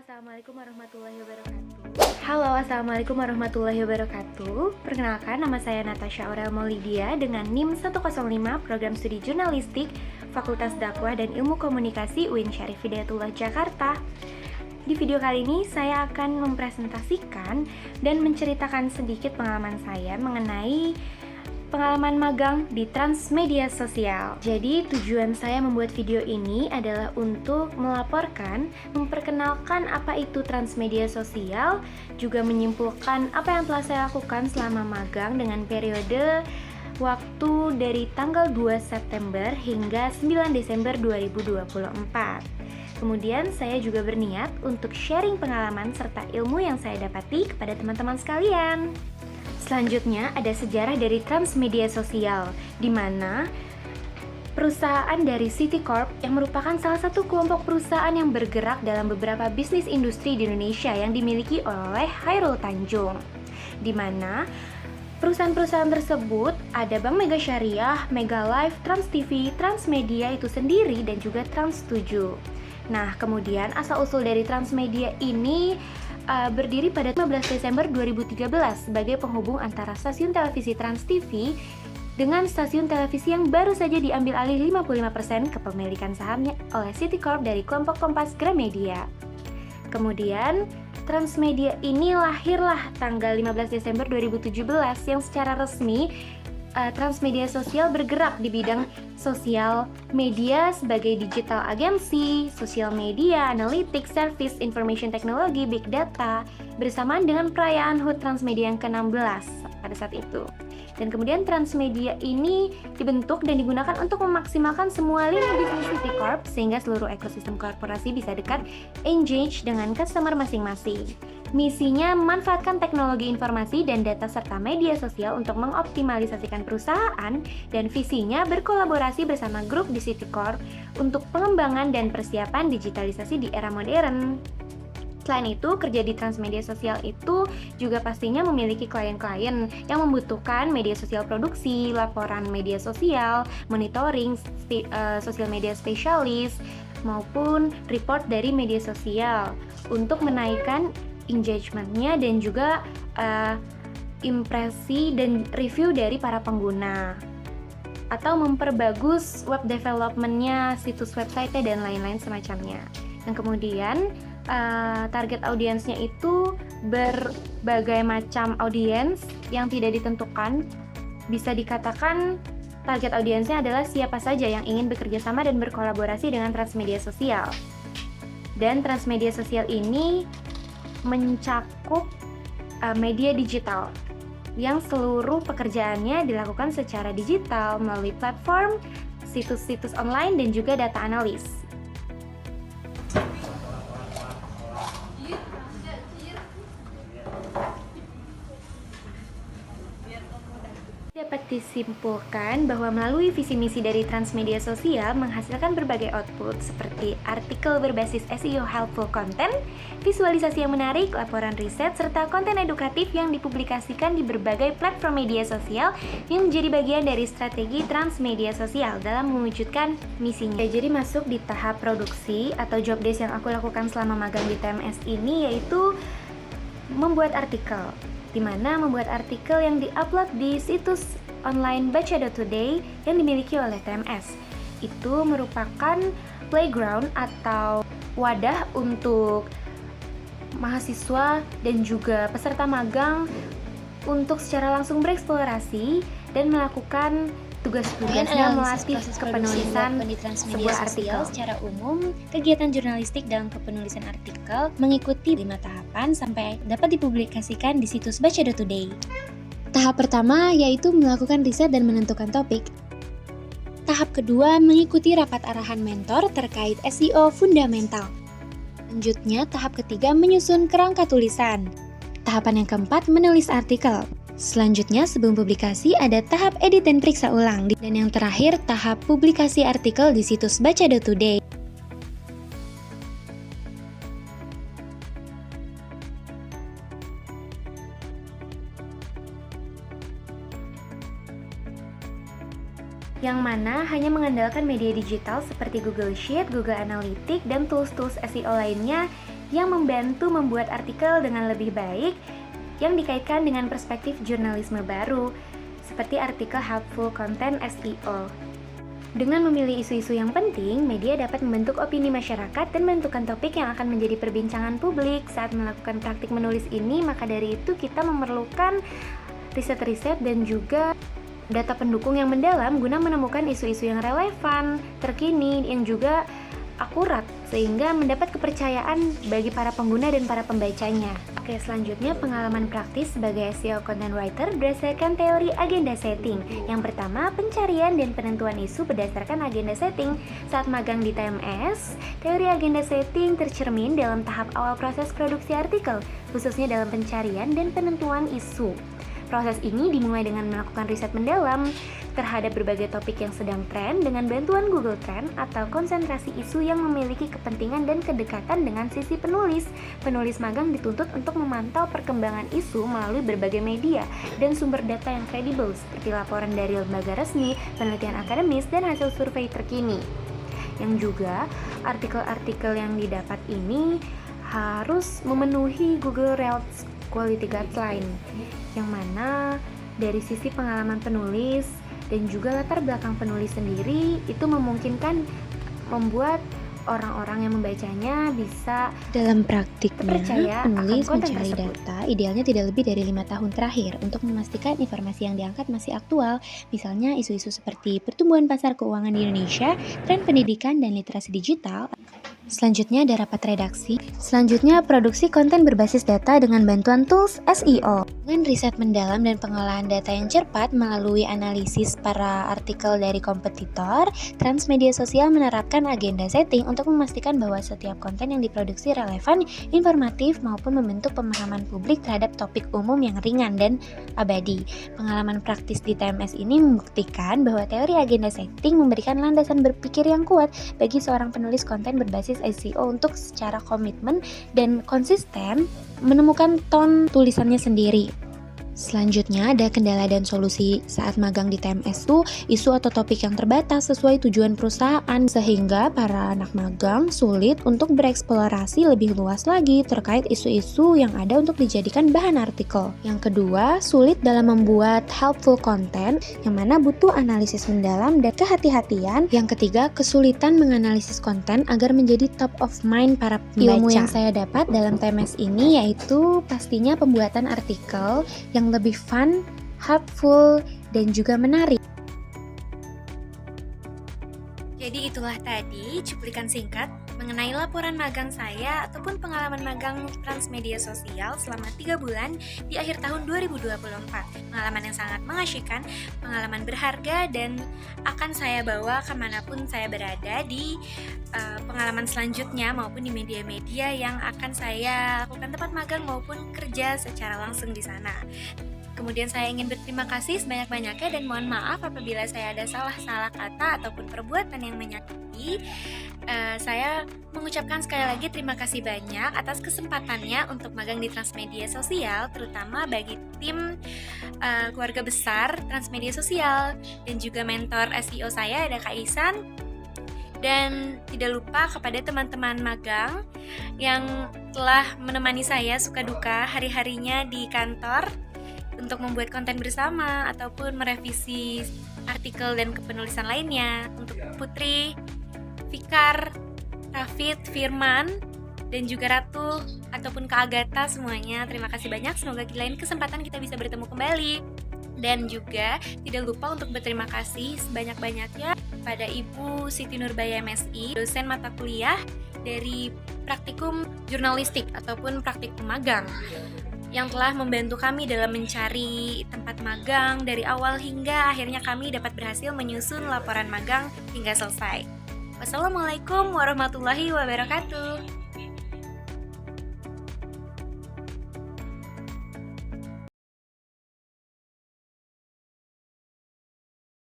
Assalamualaikum warahmatullahi wabarakatuh. Perkenalkan, nama saya Natasha Aurel Maulidia dengan NIM 105 Program Studi Jurnalistik Fakultas Dakwah dan Ilmu Komunikasi UIN Syarif Hidayatullah Jakarta. Di video kali ini saya akan mempresentasikan dan menceritakan sedikit pengalaman saya mengenai pengalaman magang di transmedia sosial. Jadi tujuan saya membuat video ini adalah untuk melaporkan, memperkenalkan apa itu transmedia sosial, juga menyimpulkan apa yang telah saya lakukan selama magang dengan periode waktu dari tanggal 2 September hingga 9 Desember 2024. Kemudian saya juga berniat untuk sharing pengalaman serta ilmu yang saya dapati kepada teman-teman sekalian. Selanjutnya ada sejarah dari transmedia sosial, di mana perusahaan dari City Corp yang merupakan salah satu kelompok perusahaan yang bergerak dalam beberapa bisnis industri di Indonesia yang dimiliki oleh Khairul Tanjung, di mana perusahaan-perusahaan tersebut ada Bank Mega Syariah, Mega Life, Trans TV, Transmedia itu sendiri, dan juga Trans 7. Nah, kemudian asal-usul dari Transmedia ini berdiri pada 15 Desember 2013 sebagai penghubung antara stasiun televisi Trans TV dengan stasiun televisi yang baru saja diambil alih 55% kepemilikan sahamnya oleh City Corp dari kelompok Kompas Gramedia. Kemudian Transmedia ini lahirlah tanggal 15 Desember 2017 yang secara resmi Transmedia Sosial bergerak di bidang sosial media sebagai digital agency, sosial media, analytics, service, information technology, big data, bersamaan dengan perayaan HUT Transmedia yang ke-16 pada saat itu. Dan kemudian Transmedia ini dibentuk dan digunakan untuk memaksimalkan semua lini bisnis City Corp sehingga seluruh ekosistem korporasi bisa dekat engage dengan customer masing-masing. Misinya memanfaatkan teknologi informasi dan data serta media sosial untuk mengoptimalisasikan perusahaan, dan visinya berkolaborasi bersama grup di City Corp untuk pengembangan dan persiapan digitalisasi di era modern. Selain itu, kerja di transmedia sosial itu juga pastinya memiliki klien-klien yang membutuhkan media sosial produksi, laporan media sosial, monitoring sosial media spesialis, maupun report dari media sosial untuk menaikkan engagement-nya dan juga impresi dan review dari para pengguna, atau memperbagus web development-nya, situs website-nya, dan lain-lain semacamnya. Dan kemudian target audiensnya itu berbagai macam audiens yang tidak ditentukan. Bisa dikatakan target audiensnya adalah siapa saja yang ingin bekerja sama dan berkolaborasi dengan transmedia sosial. Dan transmedia sosial ini mencakup media digital yang seluruh pekerjaannya dilakukan secara digital melalui platform, situs-situs online, dan juga data analis. Dapat disimpulkan bahwa melalui visi misi dari transmedia sosial menghasilkan berbagai output seperti artikel berbasis SEO helpful content, visualisasi yang menarik, laporan riset, serta konten edukatif yang dipublikasikan di berbagai platform media sosial yang menjadi bagian dari strategi transmedia sosial dalam mewujudkan misinya. Jadi masuk di tahap produksi atau job desk yang aku lakukan selama magang di TMS ini yaitu membuat artikel, di mana membuat artikel yang diupload di situs online Baca.Today yang dimiliki oleh TMS. Itu merupakan playground atau wadah untuk mahasiswa dan juga peserta magang untuk secara langsung bereksplorasi dan melakukan tugas-tugasnya melatih kepenulisan sebuah artikel. Secara umum, kegiatan jurnalistik dalam kepenulisan artikel mengikuti 5 tahapan sampai dapat dipublikasikan di situs Baca.Today. Tahap pertama yaitu melakukan riset dan menentukan topik. Tahap kedua mengikuti rapat arahan mentor terkait SEO fundamental. Selanjutnya, tahap ketiga menyusun kerangka tulisan. Tahapan yang keempat menulis artikel. Selanjutnya, sebelum publikasi ada tahap edit dan periksa ulang. Dan yang terakhir, tahap publikasi artikel di situs Baca.Today. yang mana hanya mengandalkan media digital seperti Google Sheet, Google Analytics, dan tools-tools SEO lainnya yang membantu membuat artikel dengan lebih baik yang dikaitkan dengan perspektif jurnalisme baru, seperti artikel Helpful Content SEO. Dengan memilih isu-isu yang penting, media dapat membentuk opini masyarakat dan menentukan topik yang akan menjadi perbincangan publik. Saat melakukan praktik menulis ini, maka dari itu kita memerlukan riset-riset dan juga data pendukung yang mendalam guna menemukan isu-isu yang relevan, terkini, yang juga akurat, sehingga mendapat kepercayaan bagi para pengguna dan para pembacanya. Oke, selanjutnya pengalaman praktis sebagai SEO content writer berdasarkan teori agenda setting. Yang pertama, pencarian dan penentuan isu berdasarkan agenda setting. Saat magang di TMS, teori agenda setting tercermin dalam tahap awal proses produksi artikel, khususnya dalam pencarian dan penentuan isu. Proses ini dimulai dengan melakukan riset mendalam terhadap berbagai topik yang sedang tren dengan bantuan Google Trend atau konsentrasi isu yang memiliki kepentingan dan kedekatan dengan sisi penulis. Penulis magang dituntut untuk memantau perkembangan isu melalui berbagai media dan sumber data yang kredibel seperti laporan dari lembaga resmi, penelitian akademis, dan hasil survei terkini. Yang juga, artikel-artikel yang didapat ini harus memenuhi Google Reads Quality Guideline, yang mana dari sisi pengalaman penulis dan juga latar belakang penulis sendiri itu memungkinkan membuat orang-orang yang membacanya bisa Dalam praktiknya, percaya penulis akan konten mencari tersebut. data idealnya tidak lebih dari 5 tahun terakhir untuk memastikan informasi yang diangkat masih aktual, misalnya isu-isu seperti pertumbuhan pasar keuangan di Indonesia, tren pendidikan dan literasi digital. Selanjutnya ada rapat redaksi. Selanjutnya produksi konten berbasis data dengan bantuan tools SEO. Dengan riset mendalam dan pengolahan data yang cepat melalui analisis para artikel dari kompetitor, Transmedia Sosial menerapkan agenda setting untuk memastikan bahwa setiap konten yang diproduksi relevan, informatif, maupun membentuk pemahaman publik terhadap topik umum yang ringan dan abadi. Pengalaman praktis di TMS ini membuktikan bahwa teori agenda setting memberikan landasan berpikir yang kuat bagi seorang penulis konten berbasis SEO untuk secara komitmen dan konsisten menemukan ton tulisannya sendiri. Selanjutnya ada kendala dan solusi saat magang di TMS itu isu atau topik yang terbatas sesuai tujuan perusahaan sehingga para anak magang sulit untuk bereksplorasi lebih luas lagi terkait isu-isu yang ada untuk dijadikan bahan artikel. Yang kedua, sulit dalam membuat helpful content yang mana butuh analisis mendalam dan kehati-hatian. Yang ketiga, kesulitan menganalisis konten agar menjadi top of mind para pembaca. Ilmu yang saya dapat dalam TMS ini yaitu pastinya pembuatan artikel yang lebih fun, helpful, dan juga menarik. Jadi itulah tadi cuplikan singkat mengenai laporan magang saya ataupun pengalaman magang Transmedia Sosial selama 3 bulan di akhir tahun 2024. Pengalaman yang sangat mengasyikkan, pengalaman berharga, dan akan saya bawa kemanapun saya berada di pengalaman selanjutnya maupun di media-media yang akan saya lakukan tempat magang maupun kerja secara langsung di sana. Kemudian saya ingin berterima kasih sebanyak-banyaknya dan mohon maaf apabila saya ada salah-salah kata ataupun perbuatan yang menyakiti. Saya mengucapkan sekali lagi terima kasih banyak atas kesempatannya untuk magang di Transmedia Sosial, terutama bagi tim keluarga besar Transmedia Sosial dan juga mentor SEO saya ada Kak Isan. Dan tidak lupa kepada teman-teman magang yang telah menemani saya suka duka hari-harinya di kantor untuk membuat konten bersama ataupun merevisi artikel dan kepenulisan lainnya. Untuk Putri, Fikar, Rafid, Firman, dan juga Ratu ataupun Kak Agatha semuanya, terima kasih banyak. Semoga di lain kesempatan kita bisa bertemu kembali. Dan juga tidak lupa untuk berterima kasih sebanyak-banyaknya pada Ibu Siti Nurbaya MSI, dosen mata kuliah dari praktikum jurnalistik ataupun praktikum magang, yang telah membantu kami dalam mencari tempat magang dari awal hingga akhirnya kami dapat berhasil menyusun laporan magang hingga selesai. Wassalamualaikum warahmatullahi wabarakatuh.